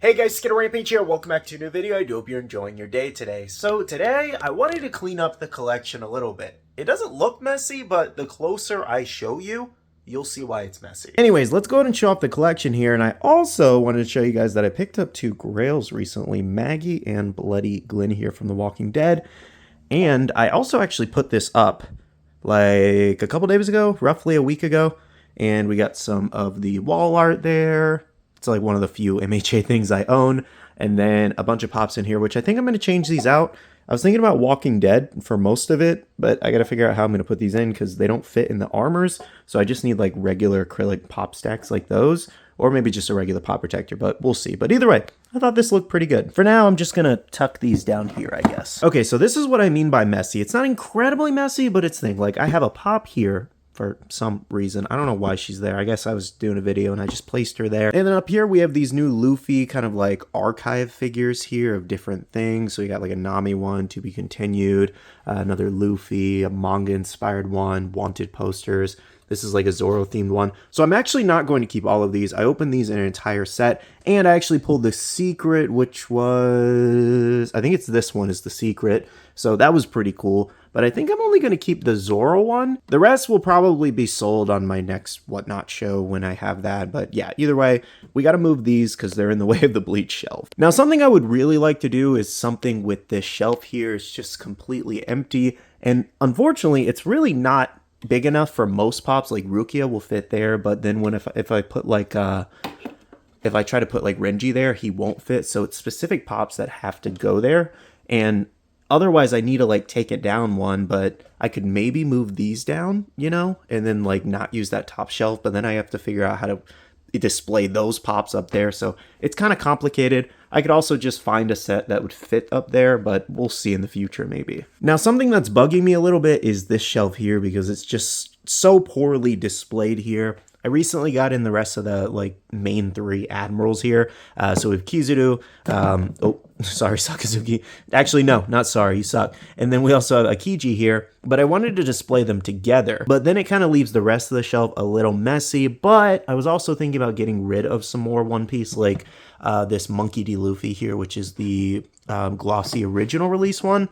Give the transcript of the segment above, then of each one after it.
Hey guys, Skittlerampage here. Welcome back to a new video. I do hope you're enjoying your day today. So today, I wanted to clean up the collection a little bit. It doesn't look messy, but the closer I show you, you'll see why it's messy. Anyways, let's go ahead and show off the collection here. And I also wanted to show you guys that I picked up two grails recently, Maggie and Bloody Glenn here from The Walking Dead. And I also actually put this up like a couple days ago, roughly a week ago. And we got some of the wall art there. It's like one of the few MHA things I own. And then a bunch of pops in here, which I think I'm going to change these out. I was thinking about Walking Dead for most of it, but I got to figure out how I'm going to put these in because they don't fit in the armors. So I just need like regular acrylic pop stacks like those, or maybe just a regular pop protector, but we'll see. But either way, I thought this looked pretty good. For now, I'm just going to tuck these down here, I guess. Okay, so this is what I mean by messy. It's not incredibly messy, but it's thing. Like I have a pop here for some reason. I don't know why she's there. I guess I was doing a video and I just placed her there. And then up here we have these new Luffy kind of like archive figures here of different things. So we got like a Nami one, to be continued, another Luffy, a manga inspired one, wanted posters. This is like a Zoro themed one. So I'm actually not going to keep all of these. I opened these in an entire set and I actually pulled the secret, which was, I think it's this one is the secret. So that was pretty cool. But I think I'm only going to keep the Zoro one. The rest will probably be sold on my next Whatnot show when I have that. But yeah, either way, we got to move these because they're in the way of the bleach shelf. Now, something I would really like to do is something with this shelf here. It's just completely empty. And unfortunately, it's really not big enough for most pops. Like Rukia will fit there. But then when if I put like... if I try to put like Renji there, he won't fit. So it's specific pops that have to go there. And otherwise, I need to like take it down one, but I could maybe move these down, you know, and then like not use that top shelf. But then I have to figure out how to display those pops up there. So it's kind of complicated. I could also just find a set that would fit up there, but we'll see in the future maybe. Now, something that's bugging me a little bit is this shelf here because it's just so poorly displayed here. I recently got in the rest of the like main three admirals here. So we have Kizaru, oh, sorry, Sakazuki. Actually, no, not sorry, you suck. And then we also have Akiji here, but I wanted to display them together. But then it kind of leaves the rest of the shelf a little messy, but I was also thinking about getting rid of some more One Piece, like this Monkey D. Luffy here, which is the glossy original release one.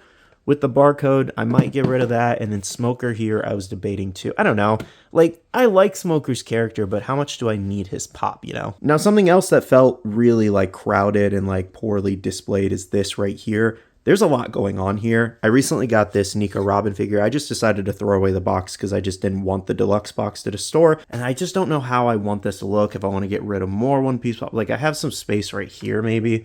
With the barcode, I might get rid of that. And then Smoker here, I was debating too. I don't know. Like, I like Smoker's character, but how much do I need his pop, you know? Now, something else that felt really, like, crowded and, like, poorly displayed is this right here. There's a lot going on here. I recently got this Nico Robin figure. I just decided to throw away the box because I just didn't want the deluxe box to the store. And I just don't know how I want this to look, if I want to get rid of more One Piece pop. Like, I have some space right here, maybe.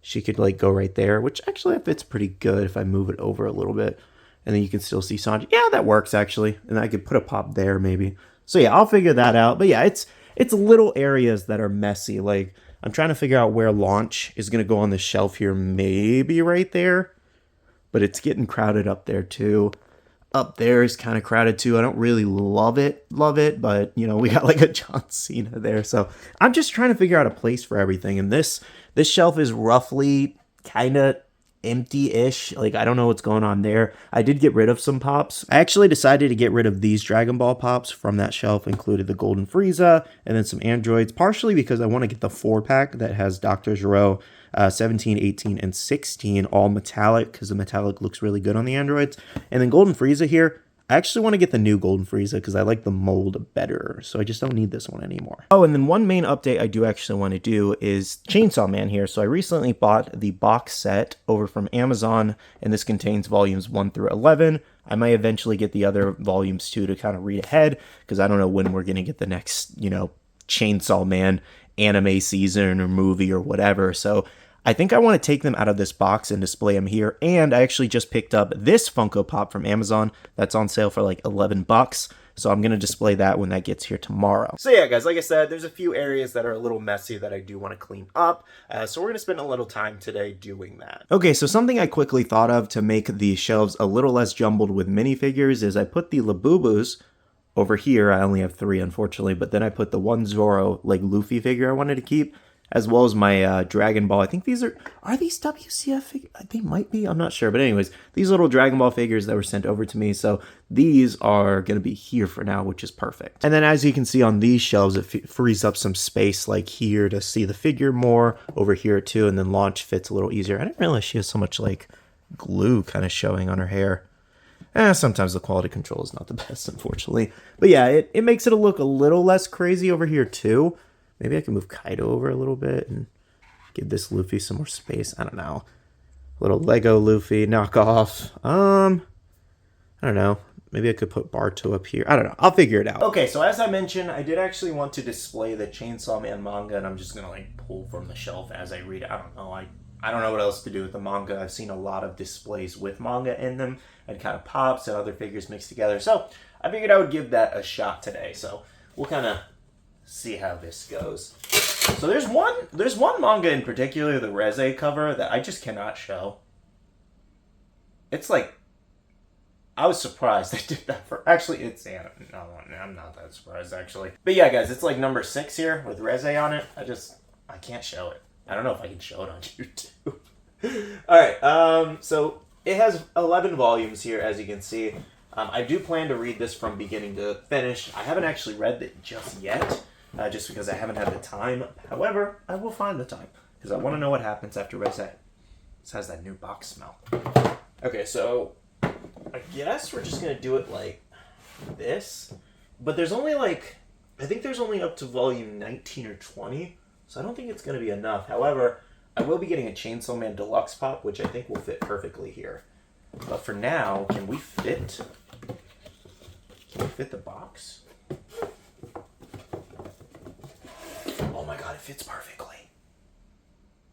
She could like go right there, which actually fits pretty good if I move it over a little bit. And then you can still see Sanji. Yeah, that works actually. And I could put a pop there maybe. So yeah, I'll figure that out. But yeah, it's little areas that are messy. Like I'm trying to figure out where Launch is going to go on the shelf here. Maybe right there. But it's getting crowded up there too. Up there is kind of crowded too. I don't really love it, but you know, we got like a John Cena there. So I'm just trying to figure out a place for everything. And this shelf is roughly kind of empty-ish. Like, I don't know what's going on there. I did get rid of some pops. I actually decided to get rid of these Dragon Ball pops from that shelf, included the Golden Frieza and then some androids, partially because I want to get the 4-pack that has Dr. Gero, 17, 18, and 16, all metallic, because the metallic looks really good on the androids. And then Golden Frieza here, I actually want to get the new Golden Frieza because I like the mold better, so I just don't need this one anymore. Oh, and then one main update I do actually want to do is Chainsaw Man here. So I recently bought the box set over from Amazon, and this contains volumes 1 through 11. I might eventually get the other volumes too to kind of read ahead, because I don't know when we're going to get the next, you know, Chainsaw Man anime season or movie or whatever. So I think I want to take them out of this box and display them here. And I actually just picked up this Funko Pop from Amazon that's on sale for like 11 bucks. So I'm going to display that when that gets here tomorrow. So yeah, guys, like I said, there's a few areas that are a little messy that I do want to clean up. So we're going to spend a little time today doing that. Okay, so something I quickly thought of to make the shelves a little less jumbled with minifigures is I put the Labubus over here. I only have 3, unfortunately, but then I put the one Zoro, like Luffy figure I wanted to keep. as well as my Dragon Ball. I think these are these WCF figures? They might be, I'm not sure. But anyways, these little Dragon Ball figures that were sent over to me. So these are going to be here for now, which is perfect. And then as you can see on these shelves, it frees up some space like here to see the figure more, over here too, and then launch fits a little easier. I didn't realize she has so much like glue kind of showing on her hair. Sometimes the quality control is not the best, unfortunately. But yeah, it makes it look a little less crazy over here too. Maybe I can move Kaido over a little bit and give this Luffy some more space. I don't know. Little Lego Luffy knockoff. I don't know. Maybe I could put Barto up here. I don't know. I'll figure it out. Okay, so as I mentioned, I did actually want to display the Chainsaw Man manga, and I'm just going to like pull from the shelf as I read it. I don't know. I don't know what else to do with the manga. I've seen a lot of displays with manga in them and kind of pops and other figures mixed together. So I figured I would give that a shot today. So we'll kind of see how this goes. So there's one manga in particular, the Reze cover, that I just cannot show. It's like, I was surprised they did that for, actually it's, no, I'm not that surprised actually. But yeah guys, it's like number 6 here with Reze on it. I can't show it. I don't know if I can show it on YouTube. Alright, so it has 11 volumes here, as you can see. I do plan to read this from beginning to finish. I haven't actually read it just yet, just because I haven't had the time. However, I will find the time, because I want to know what happens after Reze. This has that new box smell. Okay, so I guess we're just going to do it like this. But there's only like, I think there's only up to volume 19 or 20. So I don't think it's going to be enough. However, I will be getting a Chainsaw Man Deluxe Pop, which I think will fit perfectly here. But for now, can we fit the box? Oh my god, it fits perfectly.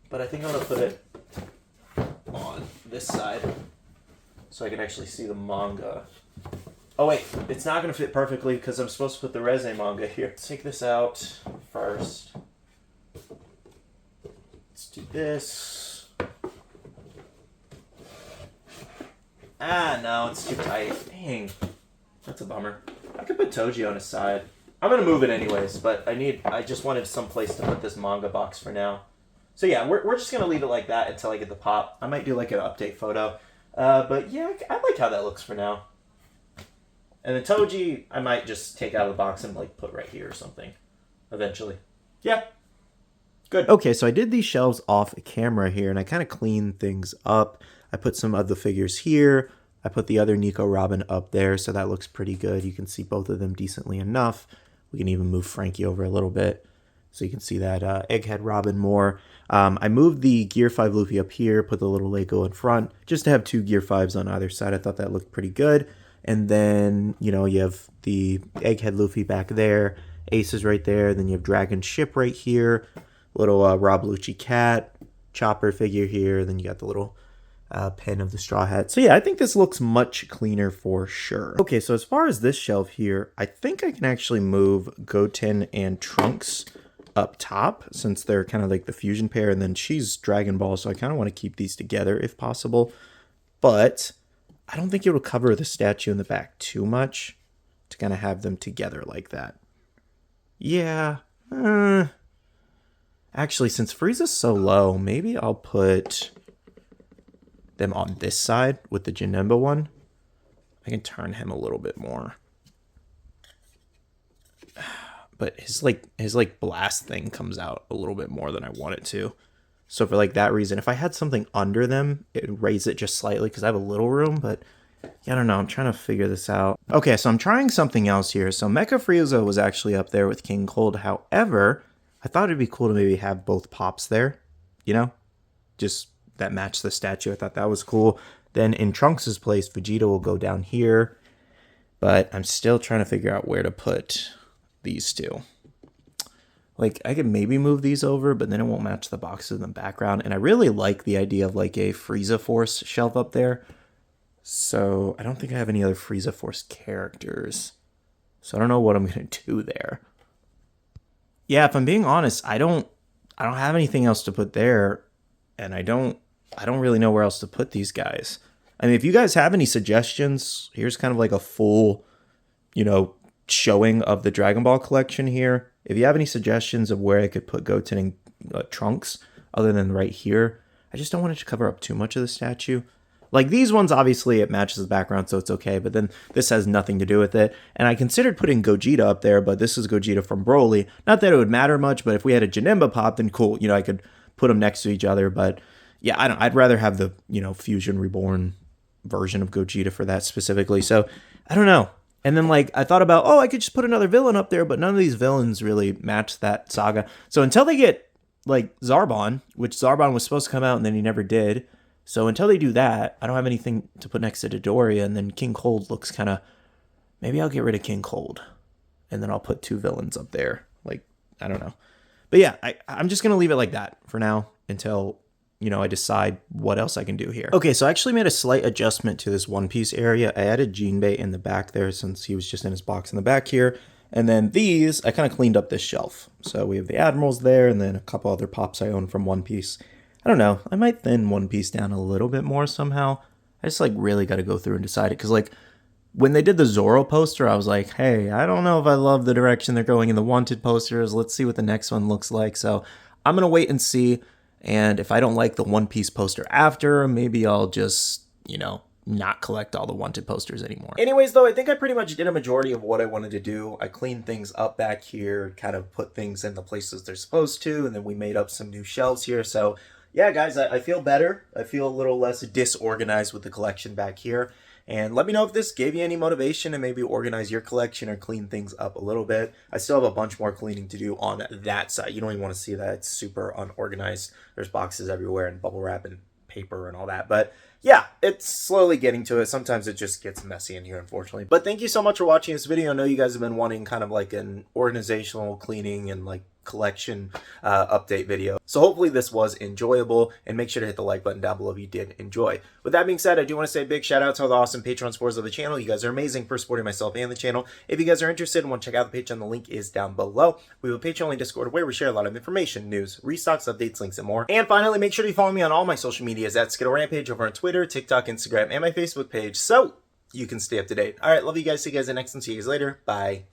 But I think I'm going to put it on this side so I can actually see the manga. Oh wait, it's not going to fit perfectly because I'm supposed to put the Reze manga here. Let's take this out first. Let's do this. No, it's too tight. Dang. That's a bummer. I could put Toji on his side. I'm going to move it anyways, but I just wanted some place to put this manga box for now. So yeah, we're just going to leave it like that until I get the pop. I might do like an update photo. But yeah, I like how that looks for now. And the Toji, I might just take out of the box and like put right here or something. Eventually. Yeah. Good. Okay, so I did these shelves off camera here, and I kind of cleaned things up. I put some of the figures here. I put the other Nico Robin up there, so that looks pretty good. You can see both of them decently enough. We can even move Frankie over a little bit, so you can see that Egghead Robin more. I moved the Gear 5 Luffy up here, put the little Lego in front, just to have 2 Gear 5s on either side. I thought that looked pretty good. And then, you know, you have the Egghead Luffy back there. Ace is right there. Then you have Dragon Ship right here. Little Rob Lucci cat. Chopper figure here. Then you got the little pen of the Straw Hat. So yeah, I think this looks much cleaner for sure. Okay, so as far as this shelf here, I think I can actually move Goten and Trunks up top, since they're kind of like the fusion pair, and then she's Dragon Ball, so I kind of want to keep these together if possible. But I don't think it will cover the statue in the back too much to kind of have them together like that. Yeah. Actually, since Frieza's so low, maybe I'll put them on this side with the Janemba one. I can turn him a little bit more. But his blast thing comes out a little bit more than I want it to. So for like that reason, if I had something under them, it would raise it just slightly because I have a little room, but yeah, I don't know. I'm trying to figure this out. Okay, so I'm trying something else here. So Mecha Frieza was actually up there with King Cold. However, I thought it'd be cool to maybe have both pops there, you know? Just that match the statue. I thought that was cool. Then in Trunks' place, Vegeta will go down here. But I'm still trying to figure out where to put these two. Like, I could maybe move these over, but then it won't match the boxes in the background. And I really like the idea of like a Frieza Force shelf up there. So I don't think I have any other Frieza Force characters. So I don't know what I'm going to do there. Yeah, if I'm being honest, I don't have anything else to put there. And I don't really know where else to put these guys. I mean, if you guys have any suggestions, here's kind of like a full, you know, showing of the Dragon Ball collection here. If you have any suggestions of where I could put Goten and trunks other than right here. I just don't want it to cover up too much of the statue. Like these ones, obviously it matches the background, so it's okay, but then this has nothing to do with it. And I considered putting Gogeta up there, but this is Gogeta from Broly. Not that it would matter much, but if we had a Janemba pop, then cool, I could put them next to each other. But yeah, I'd rather have the, Fusion Reborn version of Gogeta for that specifically. So I don't know. And then like I thought about, I could just put another villain up there, but none of these villains really match that saga. So until they get like Zarbon, which Zarbon was supposed to come out and then he never did. So until they do that, I don't have anything to put next to Dodoria, and then King Cold looks kind of... Maybe I'll get rid of King Cold, and then I'll put 2 villains up there. Like, I don't know. But yeah, I'm just going to leave it like that for now until, I decide what else I can do here. Okay, so I actually made a slight adjustment to this One Piece area. I added Jinbei in the back there since he was just in his box in the back here. And then these, I kind of cleaned up this shelf. So we have the Admirals there, and then a couple other pops I own from One Piece. I don't know. I might thin One Piece down a little bit more somehow. I just like really got to go through and decide it. Because like when they did the Zoro poster, I was like, hey, I don't know if I love the direction they're going in the Wanted posters. Let's see what the next one looks like. So I'm going to wait and see. And if I don't like the One Piece poster after, maybe I'll just, not collect all the Wanted posters anymore. Anyways, though, I think I pretty much did a majority of what I wanted to do. I cleaned things up back here, kind of put things in the places they're supposed to. And then we made up some new shelves here. So yeah, guys, I feel better. I feel a little less disorganized with the collection back here. And let me know if this gave you any motivation to maybe organize your collection or clean things up a little bit. I still have a bunch more cleaning to do on that side. You don't even want to see that. It's super unorganized. There's boxes everywhere and bubble wrap and paper and all that. But yeah, it's slowly getting to it. Sometimes it just gets messy in here, unfortunately. But thank you so much for watching this video. I know you guys have been wanting kind of like an organizational cleaning and like collection update video. So hopefully this was enjoyable, and make sure to hit the like button down below if you did enjoy. With that being said, I do want to say a big shout out to all the awesome Patreon supporters of the channel. You guys are amazing for supporting myself and the channel. If you guys are interested and want to check out the Patreon, the link is down below. We have a Patreon only Discord where we share a lot of information, news, restocks, updates, links, and more. And finally, make sure to follow me on all my social medias at Skittlerampage over on Twitter, TikTok, Instagram, and my Facebook page, so you can stay up to date. All right, love you guys. See you guys in the next one. See you guys later. Bye.